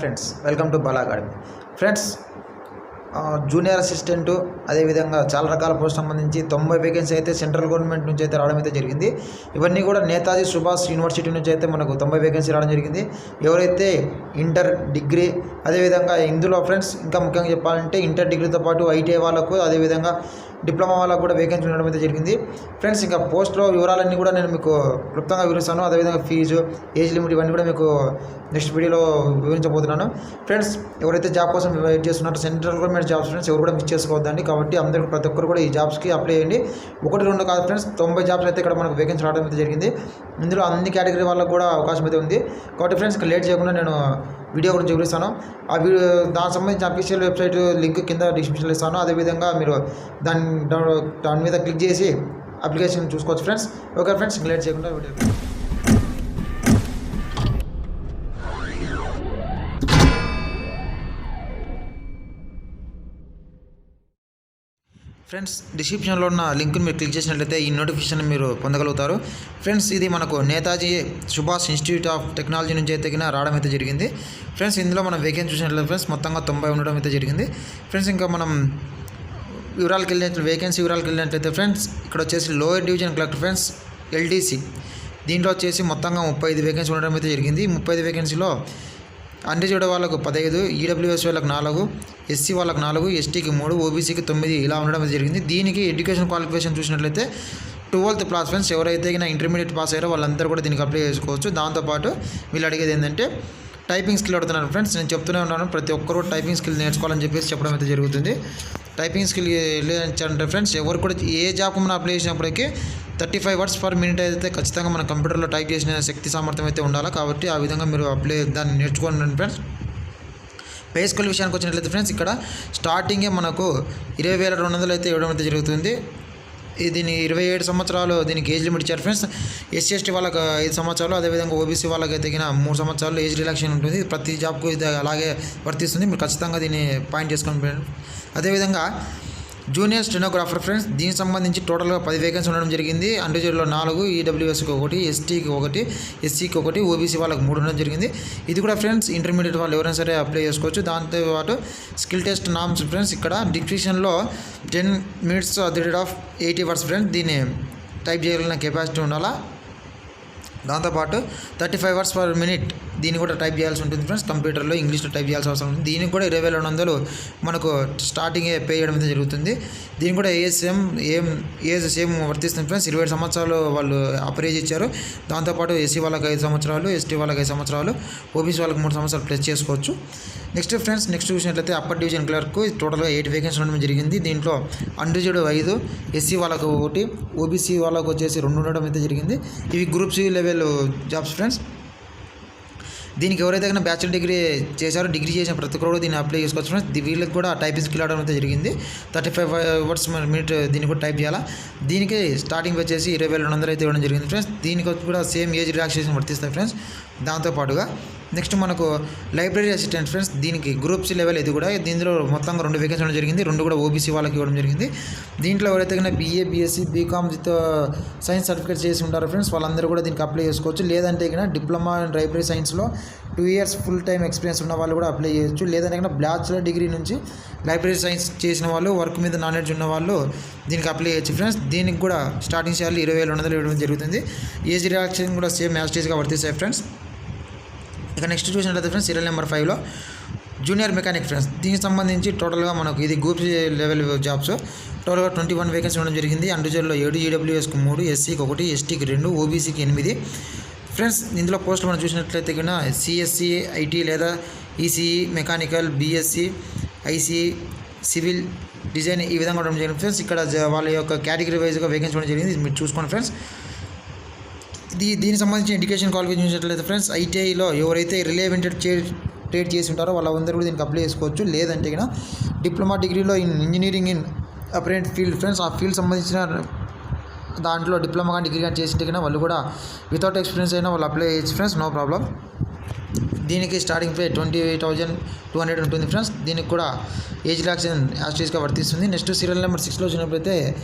Friends welcome to Bala academy. Friends junior assistant అదేవిధంగా చాలా రకాల పోస్ట్ సంబంధించి 90 వేకెన్సీ అయితే సెంట్రల్ గవర్నమెంట్ నుంచి అయితే రావడం అయితే జరిగింది. ఇవన్నీ కూడా నేతాజీ సుభాష్ యూనివర్సిటీ నుంచి అయితే మనకు 90 వేకెన్సీ రావడం జరిగింది. ఎవరైతే ఇంటర్ డిగ్రీ అదేవిధంగా ఇందులో ఫ్రెండ్స్ ఇంకా ముఖ్యంగా చెప్పాలంటే ఇంటర్ డిగ్రీతో పాటు ఐటీఐ వాళ్ళకు అదేవిధంగా డిప్లొమా వాళ్ళకు కూడా వేకెన్సీ ఉండడం అయితే జరిగింది. ఫ్రెండ్స్ ఇంకా పోస్ట్లో వివరాలన్నీ కూడా నేను మీకు క్లుప్తంగా వివరిస్తాను. అదేవిధంగా ఫీజు, ఏజ్ లిమిట్ ఇవన్నీ కూడా మీకు నెక్స్ట్ వీడియోలో వివరించబోతున్నాను. ఫ్రెండ్స్ ఎవరైతే జాబ్ కోసం వెయిట్ చేస్తున్నారో సెంట్రల్ గవర్నమెంట్ జాబ్స్ ఫ్రెండ్స్ ఎవరు కూడా మిస్ చేసుకోవద్దండి. కాబట్టి అందరికీ ప్రతి ఒక్కరు కూడా ఈ జాబ్స్కి అప్లై చేయండి. 1-2 కాదు ఫ్రెండ్స్, 90 జాబ్స్ అయితే ఇక్కడ మనకు వేకెన్సీ రావడం అయితే జరిగింది. ఇందులో అన్ని కేటగిరీ వాళ్ళకు కూడా అవకాశం అయితే ఉంది. కాబట్టి ఫ్రెండ్స్ లేట్ చేయకుండా నేను వీడియో గురించి వివరిస్తాను. ఆ వీడియో దానికి సంబంధించిన అఫీషియల్ వెబ్సైట్ లింక్ కింద డిస్క్రిప్షన్లో ఇస్తాను. అదేవిధంగా మీరు దాని మీద క్లిక్ చేసి అప్లికేషన్ చూసుకోవచ్చు ఫ్రెండ్స్. ఓకే ఫ్రెండ్స్, లేట్ చేయకుండా వీడియో. ఫ్రెండ్స్ డిస్క్రిప్షన్లో ఉన్న లింక్ని మీరు క్లిక్ చేసినట్లయితే ఈ నోటిఫికేషన్ మీరు పొందగలుగుతారు. ఫ్రెండ్స్ ఇది మనకు Netaji Subhash institute of technology నుంచి అయితే రావడం అయితే జరిగింది. ఫ్రెండ్స్ ఇందులో మనం వేకెన్సీ చూసినట్లయితే ఫ్రెండ్స్ మొత్తంగా 90 ఉండడం అయితే జరిగింది. ఫ్రెండ్స్ ఇంకా మనం వివరాలకు వెళ్ళినట్లయితే వేకెన్సీ వివరాలకు వెళ్ళినట్లయితే ఫ్రెండ్స్ ఇక్కడ వచ్చేసి lower division collector friends LDC దీంట్లో వచ్చేసి మొత్తంగా 35 వేకెన్సీ ఉండడం అయితే జరిగింది. 35 వేకెన్సీలో అన్రిజర్వ్డ్ వాళ్ళకు 15, ఈడబ్ల్యూఎస్ వాళ్ళకు 4, ఎస్సీ వాళ్ళకు 4, ఎస్టీకి 3, ఓబీసీకి 9 ఇలా ఉండడం జరిగింది. దీనికి ఎడ్యుకేషన్ క్వాలిఫికేషన్ చూసినట్లయితే 12th క్లాస్ ఫ్రెండ్స్ ఎవరైతే ఇంటర్మీడియట్ పాస్ అయ్యారో వాళ్ళందరూ కూడా దీనికి అప్లై చేసుకోవచ్చు. దాంతోపాటు వీళ్ళు అడిగేది ఏంటంటే టైపింగ్ స్కిల్ అడుగుతున్నారు ఫ్రెండ్స్. నేను చెప్తూనే ఉన్నాను, ప్రతి ఒక్కరు టైపింగ్ స్కిల్ నేర్చుకోవాలని చెప్పేసి చెప్పడం అయితే జరుగుతుంది. టైపింగ్ స్కిల్ లేదంటే ఫ్రెండ్స్ ఎవరు కూడా ఏ జాబ్ మనం అప్లై చేసినప్పటికీ 35 words per minute అయితే ఖచ్చితంగా మన కంప్యూటర్లో టైప్ చేసిన శక్తి సామర్థ్యం అయితే ఉండాలి. కాబట్టి ఆ విధంగా మీరు దాన్ని నేర్చుకోండి ఫ్రెండ్స్. పే స్కేల్ విషయానికి వచ్చినట్లయితే ఫ్రెండ్స్ ఇక్కడ స్టార్టింగే మనకు 20,200 అయితే ఇవ్వడం అయితే జరుగుతుంది. దీని 27 సంవత్సరాలు దీనికి ఏజ్ లిమిట్ ఇచ్చారు ఫ్రెండ్స్. ఎస్సీ ఎస్టీ వాళ్ళకి 5 సంవత్సరాలు అదేవిధంగా ఓబీసీ వాళ్ళకి అయితే 3 సంవత్సరాలు ఏజ్ రిలాక్షన్ ఉంటుంది. ప్రతి జాబ్కు ఇది అలాగే వర్తిస్తుంది. మీరు ఖచ్చితంగా దీన్ని పాయింట్ చేసుకోండి ఫ్రెండ్స్. అదేవిధంగా జూనియర్ స్టెనోగ్రాఫర్ ఫ్రెండ్స్ దీనికి సంబంధించి టోటల్గా 10 వేకెన్సీ ఉండడం జరిగింది. అన్రిజర్వ్డ్లో 4, ఈడబ్ల్యూఎస్కి 1, ఎస్టీకి 1, ఎస్సీకి 1, ఓబీసీ వాళ్ళకి 3 ఉండడం జరిగింది. ఇది కూడా ఫ్రెండ్స్ ఇంటర్మీడియట్ వాళ్ళు ఎవరైనా సరే అప్లై చేసుకోవచ్చు. దాంతోపాటు స్కిల్ టెస్ట్ నామ్స్ ఫ్రెండ్స్ ఇక్కడ డిస్క్రిప్షన్లో 10 minutes at the rate of 80 words friends దీన్ని టైప్ చేయగలిగిన కెపాసిటీ ఉండాలా. దాంతోపాటు 35 words per minute దీన్ని కూడా టైప్ చేయాల్సి ఉంటుంది ఫ్రెండ్స్. కంప్యూటర్లో ఇంగ్లీష్లో టైప్ చేయాల్సి అవసరం ఉంటుంది. దీనికి కూడా 20,200 మనకు స్టార్టింగే పే చేయడం అయితే జరుగుతుంది. దీనికి కూడా ఏజ్ సేమ్ వర్తిస్తుంది ఫ్రెండ్స్. 27 సంవత్సరాలు వాళ్ళు అప్రైజ్ ఇచ్చారు. దాంతోపాటు ఎస్సీ వాళ్ళకి 5 సంవత్సరాలు, ఎస్టీ వాళ్ళకి 5 సంవత్సరాలు, ఓబీసీ వాళ్ళకి 3 సంవత్సరాలు ప్లస్ చేసుకోవచ్చు. నెక్స్ట్ ఫ్రెండ్స్ నెక్స్ట్ చూసినట్లయితే అప్పర్ డివిజన్ క్లర్క్ టోటల్గా 8 వేకెన్సీ ఉండడం జరిగింది. దీంట్లో అన్రిజర్వ్డ్ 5, ఎస్సీ వాళ్ళకు 1, ఓబీసీ వాళ్ళకు వచ్చేసి 2 ఉండడం అయితే జరిగింది. ఇవి group C level jobs friends. దీనికి ఎవరైతే బ్యాచిలర్ డిగ్రీ చేశారో డిగ్రీ చేసిన ప్రతి ఒక్కరు కూడా దీన్ని అప్లై చేసుకోవచ్చు ఫ్రెండ్స్. వీళ్ళకి కూడా టైపింగ్ స్కిల్ ఆడడం అయితే జరిగింది. 35 words per minute దీన్ని కూడా టైప్ చేయాలా. దీనికి స్టార్టింగ్ వచ్చేసి 20,200 అయితే ఇవ్వడం జరిగింది ఫ్రెండ్స్. దీనికి కూడా సేమ్ ఏజ్ రిలాక్సేషన్ వర్తిస్తాయి ఫ్రెండ్స్. దాంతోపాటుగా నెక్స్ట్ మనకు లైబ్రరీ అసిస్టెంట్ ఫ్రెండ్స్ దీనికి గ్రూప్ సి లెవెల్ ఇది కూడా. దీనిలో మొత్తంగా 2 వేకెన్సీ ఉండడం జరిగింది. 2 కూడా ఓబీసీ వాళ్ళకి ఇవ్వడం జరిగింది. దీంట్లో ఎవరైతే BA, BSc, BCom with science certificate చేసి ఉంటారో ఫ్రెండ్స్ వాళ్ళందరూ కూడా దీనికి అప్లై చేసుకోవచ్చు. లేదంటే డిప్లొమా అండ్ లైబ్రరీ సైన్స్లో 2 years ఫుల్ టైం ఎక్స్పీరియన్స్ ఉన్న వాళ్ళు కూడా అప్లై చేయొచ్చు. లేదంటే బ్యాచిలర్ డిగ్రీ నుంచి లైబ్రరీ సైన్స్ చేసిన వాళ్ళు, వర్క్ మీద నాలెడ్జ్ ఉన్న వాళ్ళు దీనికి అప్లై చేయొచ్చు ఫ్రెండ్స్. దీనికి కూడా స్టార్టింగ్ శాలరీ 20,200 ఇవ్వడం జరుగుతుంది. ఏజ్ రిలాక్సేషన్ కూడా సేమ్ యాస్టేజ్గా వర్తిస్తాయి ఫ్రెండ్స్. ఇక నెక్స్ట్ చూసినట్లయితే ఫ్రెండ్స్ సీరియల్ నెంబర్ 5లో జూనియర్ మెకానిక్ ఫ్రెండ్స్ దీనికి సంబంధించి టోటల్గా మనకు ఇది గ్రూప్ లెవెల్ జాబ్స్. టోటల్గా 21 వేకెన్సీ ఉండడం జరిగింది. అన్రిజర్వ్డ్లో 7, ఈడబ్ల్యూఎస్కి 3, ఎస్సీకి 1, ఎస్టీకి 2, ఓబీసీకి 8 ఫ్రెండ్స్. ఇందులో పోస్టులు మనం చూసినట్లయితే సిఎస్సి, ఐటీ లేదా ECE, mechanical, BSc, ICE, civil, design ఈ విధంగా ఉండడం జరిగింది ఫ్రెండ్స్. ఇక్కడ వాళ్ళ యొక్క కేటగిరీ వైజ్గా వేకెన్సీ ఉండడం జరిగింది. మీరు చూసుకోండి ఫ్రెండ్స్. దీనికి సంబంధించిన ఎడ్యుకేషన్ క్వాలిఫికేషన్ చూసినట్లయితే ఫ్రెండ్స్ ఐటీఐలో ఎవరైతే రిలేవెంటెడ్ ట్రేడ్ చేసి ఉంటారో వాళ్ళందరూ కూడా దీనికి అప్లై చేసుకోవచ్చు. లేదంటే డిప్లొమా డిగ్రీలో ఇంజనీరింగ్ ఇన్ అప్రెంట్ ఫీల్డ్ ఫ్రెండ్స్ ఆ ఫీల్డ్ సంబంధించిన దాంట్లో డిప్లొమా కానీ డిగ్రీ కానీ చేసి వాళ్ళు కూడా వితౌట్ ఎక్స్పీరియన్స్ అయినా వాళ్ళు అప్లై చేయొచ్చు ఫ్రెండ్స్, నో ప్రాబ్లం. దీనికి స్టార్టింగ్ పే 28,200 ఉంటుంది ఫ్రెండ్స్. దీనికి కూడా ఏజ్ రిలాక్సేషన్ యాస్టేజ్గా వర్తిస్తుంది. నెక్స్ట్ సీరియల్ నెంబర్ 6లో వచ్చినప్పుడైతే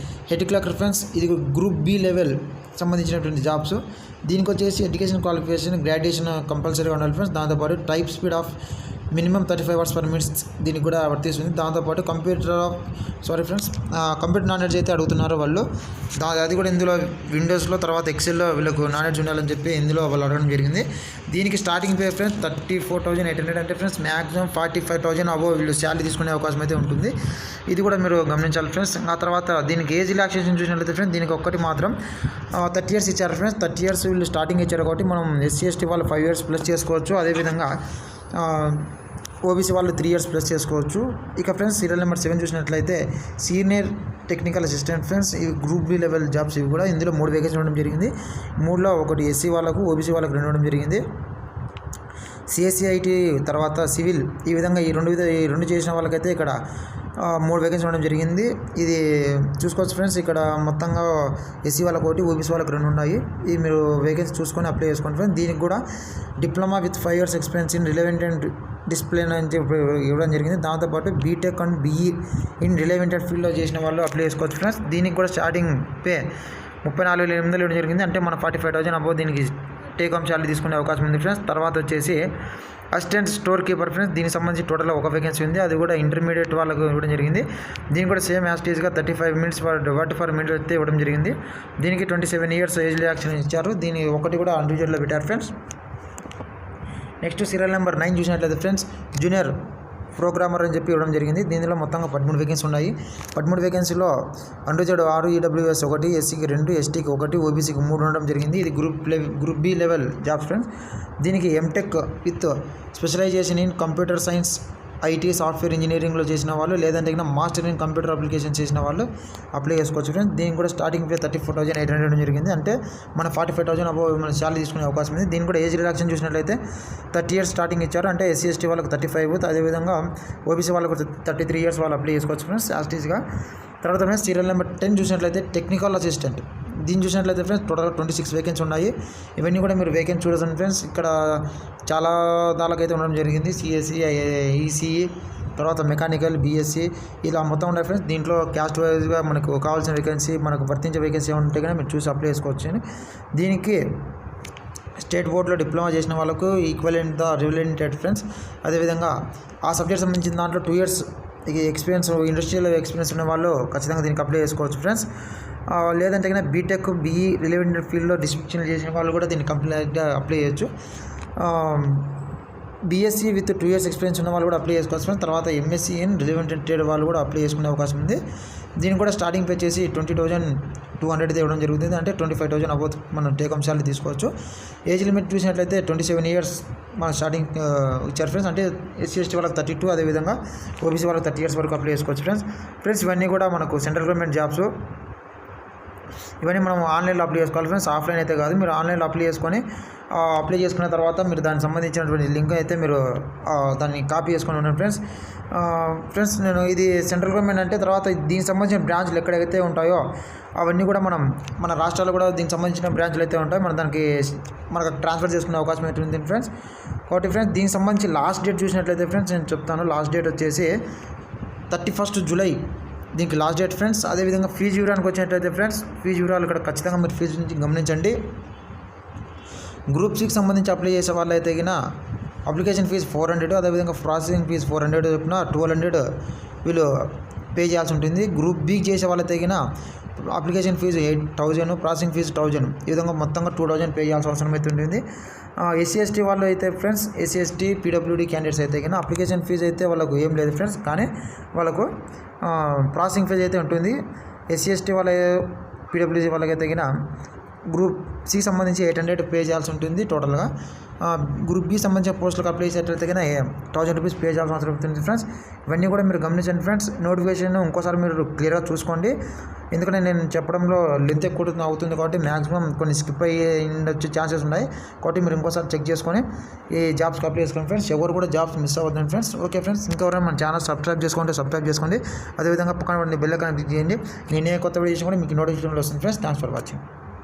హెడ్ క్లర్క్ ఫ్రెండ్స్ ఇది గ్రూప్ బి లెవెల్ సంబంధించినటువంటి జాబ్స్. దీనికి వచ్చేసి ఎడ్యుకేషన్ క్వాలిఫికేషన్ గ్రాడ్యుయేషన్ కంపల్సరీగా ఉండాలి ఫ్రెండ్స్. దాంతోపాటు type speed of minimum 35 words per minutes దీనికి కూడా వర్తిస్తుంది. దాంతోపాటు కంప్యూటర్ నాలెడ్జ్ అయితే అడుగుతున్నారు వాళ్ళు. అది కూడా ఇందులో విండోస్లో తర్వాత ఎక్సెల్లో వీళ్ళకు నాలెడ్జ్ ఉండాలని చెప్పి ఇందులో వాళ్ళు అడగడం జరిగింది. దీనికి స్టార్టింగ్ పే ఫ్రెండ్స్ 34,800 అంటే ఫ్రెండ్స్ మ్యాక్సిమం 45,000 అబోవ్ వీళ్ళు శాలరీ తీసుకునే అవకాశం అయితే ఉంటుంది. ఇది కూడా మీరు గమనించాలి ఫ్రెండ్స్. ఆ తర్వాత దీనికి ఏజ్ రిలాక్సేషన్ చూసినట్లయితే ఫ్రెండ్స్ దీనికి ఒక్కటి మాత్రం 30 ఇయర్స్ ఇచ్చారు ఫ్రెండ్స్. 30 ఇయర్స్ వీళ్ళు స్టార్టింగ్ ఇచ్చారు కాబట్టి మనం SC/ST వాళ్ళు 5 ఇయర్స్ ప్లస్ చేసుకోవచ్చు. అదేవిధంగా OBC వాళ్ళు 3 ఇయర్స్ ప్లస్ చేసుకోవచ్చు. ఇక ఫ్రెండ్స్ సీరియల్ నెంబర్ 7 చూసినట్లయితే సీనియర్ టెక్నికల్ అసిస్టెంట్ ఫ్రెండ్స్. ఇవి గ్రూప్ B లెవెల్ జాబ్స్. ఇవి కూడా ఇందులో 3 వేకెన్సీ ఉండడం జరిగింది. 3లో ఒకటి SC వాళ్ళకు, OBC వాళ్ళకు 2 ఉండడం జరిగింది. CSCIT తర్వాత సివిల్ ఈ విధంగా ఈ రెండు చేసిన వాళ్ళకైతే ఇక్కడ 3 వేకెన్సీ ఉండడం జరిగింది. ఇది చూసుకోవచ్చు ఫ్రెండ్స్. ఇక్కడ మొత్తంగా SC వాళ్ళకి ఒకటి, OBC వాళ్ళకి 2 ఉన్నాయి. ఇది మీరు వేకెన్సీ చూసుకొని అప్లై చేసుకోండి ఫ్రెండ్స్. దీనికి కూడా diploma with 5 years experience in relevant and discipline అని చెప్పి ఇవ్వడం జరిగింది. దాంతోపాటు BTech and BE in relevanted ఫీల్డ్లో చేసిన వాళ్ళు అప్లై చేసుకోవచ్చు ఫ్రెండ్స్. దీనికి కూడా స్టార్టింగ్ పే 34,800 ఇవ్వడం జరిగింది. అంటే మన 45,000 అబోవ్ దీనికి టేక్ హోమ్ శాలరీ తీసుకునే అవకాశం ఉంది ఫ్రెండ్స్. తర్వాత వచ్చేసి అసిస్టెంట్ స్టోర్ కీపర్ ఫ్రెండ్స్. దీనికి సంబంధించి టోటల్ ఒక వేకెన్సీ ఉంది. అది కూడా ఇంటర్మీడియట్ వాళ్ళకు ఇవ్వడం జరిగింది. దీనికి కూడా సేమ్ యాస్టీస్గా 35 మినిట్స్ ఫర్ మినిట్ అయితే ఇవ్వడం జరిగింది. దీనికి 27 ఇయర్స్ ఏజ్ రిలాక్సేషన్ ఇచ్చారు. దీని ఒకటి కూడా అన్రిజర్వ్లో పెట్టారు ఫ్రెండ్స్. నెక్స్ట్ సీరియల్ నెంబర్ 9 చూసినట్లయితే ఫ్రెండ్స్ జూనియర్ ప్రోగ్రామర్ అని చెప్పి ఇవ్వడం జరిగింది. దీనిలో మొత్తంగా 13 వేకెన్సీ ఉన్నాయి. 13 వేకెన్సీలో అన్రిజర్వ్డ్ 6, EWS 1, SCకి 2, STకి 1, OBCకి 3 ఉండడం జరిగింది. ఇది group B level jobs friends. దీనికి MTech with specialisation in computer science, IT, software ఇంజనీరింగ్లో చేసిన వాళ్ళు, లేదంటే మాస్టర్ ఇన్ కంప్యూటర్ అప్లికేషన్ చేసిన వాళ్ళు అప్లై చేసుకోవచ్చు ఫ్రెండ్స్. దీనికి కూడా స్టార్టింగ్ పే 34,800 జరిగింది. అంటే మన 45,000 అబోవ్ మన శాలరీ తీసుకునే అవకాశం ఉంది. దీనికి కూడా ఏజ్ రిలాక్సేషన్ చూసినట్లయితే 30 ఇయర్స్ స్టార్టింగ్ ఇచ్చారు. అంటే SC/ST వాళ్ళకి 35, అదేవిధంగా OBC వాళ్ళకు 33 ఇయర్స్ వాళ్ళు అప్లై చేసుకోవచ్చు ఫ్రెండ్స్ యాస్టీస్గా. తర్వాత ఫ్రెండ్స్ సీరియల్ నెంబర్ 10 చూసినట్లయితే టెక్నికల్ అసిస్టెంట్. దీన్ని చూసినట్లయితే ఫ్రెండ్స్ టోటల్గా 26 వేకెన్సీ ఉన్నాయి. ఇవన్నీ కూడా మీరు వేకెన్సీ చూడండి ఫ్రెండ్స్. ఇక్కడ చాలా దానికైతే ఉండడం జరిగింది. CSE, ECE, తర్వాత మెకానికల్, BSc ఇలా మొత్తం ఉన్నాయి ఫ్రెండ్స్. దీంట్లో క్యాస్ట్ వైజ్గా మనకు కావాల్సిన వేకెన్సీ, మనకు వర్తించే వేకెన్సీ ఉంటే కానీ మీరు చూసి అప్లై చేసుకోవచ్చు. దీనికి స్టేట్ బోర్డులో డిప్లొమా చేసిన వాళ్ళకు ఈక్వలెంట్ రిలేటెడ్ ఫ్రెండ్స్. అదేవిధంగా ఆ సబ్జెక్ట్ సంబంధించిన దాంట్లో 2 ఇయర్స్ ఎక్స్పీరియన్స్, ఇండస్ట్రియల్ ఎక్స్పీరియన్స్ ఉన్న వాళ్ళు ఖచ్చితంగా దీనికి అప్లై చేసుకోవచ్చు ఫ్రెండ్స్. లేదంటే కన్నా బీటెక్, BE రిలవెంట్ ఫీల్డ్లో డిస్ట్రిక్షన్ చేసిన వాళ్ళు కూడా దీన్ని కంప్లీట్గా అప్లై చేయొచ్చు. BSc విత్ 2 ఇయర్స్ ఎక్స్పీరియన్స్ ఉన్న వాళ్ళు కూడా అప్లై చేసుకోవచ్చు. తర్వాత MSc ఇన్ రిలవెంట్ ట్రేడ్ వాళ్ళు కూడా అప్లై చేసుకునే అవకాశం ఉంది. దీనికి కూడా స్టార్టింగ్ పే చేసి 20,200 ఇవ్వడం జరుగుతుంది. అంటే 25,000 అబౌవ్ మనం టేక్ హోమ్ శాలరీ తీసుకోవచ్చు. ఏజ్ లిమిట్ చూసినట్లయితే 27 ఇయర్స్ మన స్టార్టింగ్ ఇచ్చారు ఫ్రెండ్స్. అంటే SC/ST వాళ్ళకి 32, అదేవిధంగా OBC వాళ్ళకి 30 ఇయర్స్ వరకు అప్లై చేసుకోవచ్చు ఫ్రెండ్స్. ఇవన్నీ కూడా మనకు సెంట్రల్ గవర్నమెంట్ జాబ్స్. ఇవన్నీ మనం ఆన్లైన్లో అప్లై చేసుకోవాలి ఫ్రెండ్స్. ఆఫ్లైన్ అయితే కాదు. మీరు ఆన్లైన్లో అప్లై చేసుకున్న తర్వాత మీరు దానికి సంబంధించినటువంటి లింక్ అయితే మీరు దాన్ని కాపీ చేసుకొని ఉండండి ఫ్రెండ్స్. నేను ఇది సెంట్రల్ గవర్నమెంట్ అంటే తర్వాత దీనికి సంబంధించిన బ్రాంచ్లు ఎక్కడైతే ఉంటాయో అవన్నీ కూడా మన రాష్ట్రాల్లో కూడా దీనికి సంబంధించిన బ్రాంచ్లు అయితే ఉంటాయి. మనకు ట్రాన్స్ఫర్ చేసుకునే అవకాశం అయితే ఉంది ఫ్రెండ్స్. కాబట్టి ఫ్రెండ్స్ దీనికి సంబంధించి లాస్ట్ డేట్ చూసినట్లయితే ఫ్రెండ్స్ నేను చెప్తాను. లాస్ట్ డేట్ వచ్చేసి 31 జూలై దీనికి లాస్ట్ డేట్ ఫ్రెండ్స్. అదేవిధంగా ఫీజు వివరానికి వచ్చినట్లయితే ఫ్రెండ్స్ ఫీజు వివరాలు ఇక్కడ ఖచ్చితంగా మీరు ఫీజు నుంచి గమనించండి. గ్రూప్ Cకి సంబంధించి అప్లై చేసే వాళ్ళు అయితే అప్లికేషన్ ఫీజు 400, అదేవిధంగా ప్రాసెసింగ్ ఫీజు 400 చొప్పున 1200 వీళ్ళు పే చేయాల్సి ఉంటుంది. గ్రూప్ Bకి చేసే వాళ్ళైతే అప్లికేషన్ ఫీజు 8,000, ప్రాసెసింగ్ ఫీజు 1,000, ఈ విధంగా మొత్తంగా 2,000 పే చేయాల్సిన అవసరం అయితే ఉంటుంది. SC/ST వాళ్ళు అయితే ఫ్రెండ్స్ SC/ST PWD క్యాండిడేట్స్ అయితే అప్లికేషన్ ఫీజు అయితే వాళ్ళకు ఏం లేదు ఫ్రెండ్స్. కానీ వాళ్ళకు ప్రాసెసింగ్ ఫీజు అయితే ఉంటుంది. SC/ST వాళ్ళ PWD వాళ్ళకైతే గ్రూప్ C సంబంధించి 800 పే చేయాల్సి ఉంటుంది టోటల్గా. గ్రూప్ B సంబంధించిన పోస్టులకు అప్లై చేసేటట్లయితే 1,000 రూపీస్ పే చేయాల్సిన అవసరం ఉంటుంది ఫ్రెండ్స్. ఇవన్నీ కూడా మీరు గమనించండి ఫ్రెండ్స్. నోటిఫికేషన్ ఇంకోసారి మీరు క్లియర్గా చూసుకోండి. ఎందుకంటే నేను చెప్పడంలో లెంత్ ఎక్కువ అవుతుంది కాబట్టి మ్యాక్సిమం కొన్ని స్కిప్ అయ్యే వచ్చే ఛాన్సెస్ ఉన్నాయి. కాబట్టి మీరు ఇంకోసారి చెక్ చేసుకొని ఈ జాబ్స్కి అప్లై చేసుకోండి ఫ్రెండ్స్. ఎవరు కూడా జాబ్స్ మిస్ అవ్వద్దండి ఫ్రెండ్స్. ఓకే ఫ్రెండ్స్, ఇంకెవరైనా మన ఛానల్ సబ్స్క్రైబ్ చేసుకోండి. అదేవిధంగా పక్కన బెల్ ఐకాన్ క్లిక్ చేయండి. నేను ఏ కొత్త వీడియో చేసినా కూడా మీకు నోటిఫికేషన్లు వస్తుంది ఫ్రెండ్స్. Thanks for watching.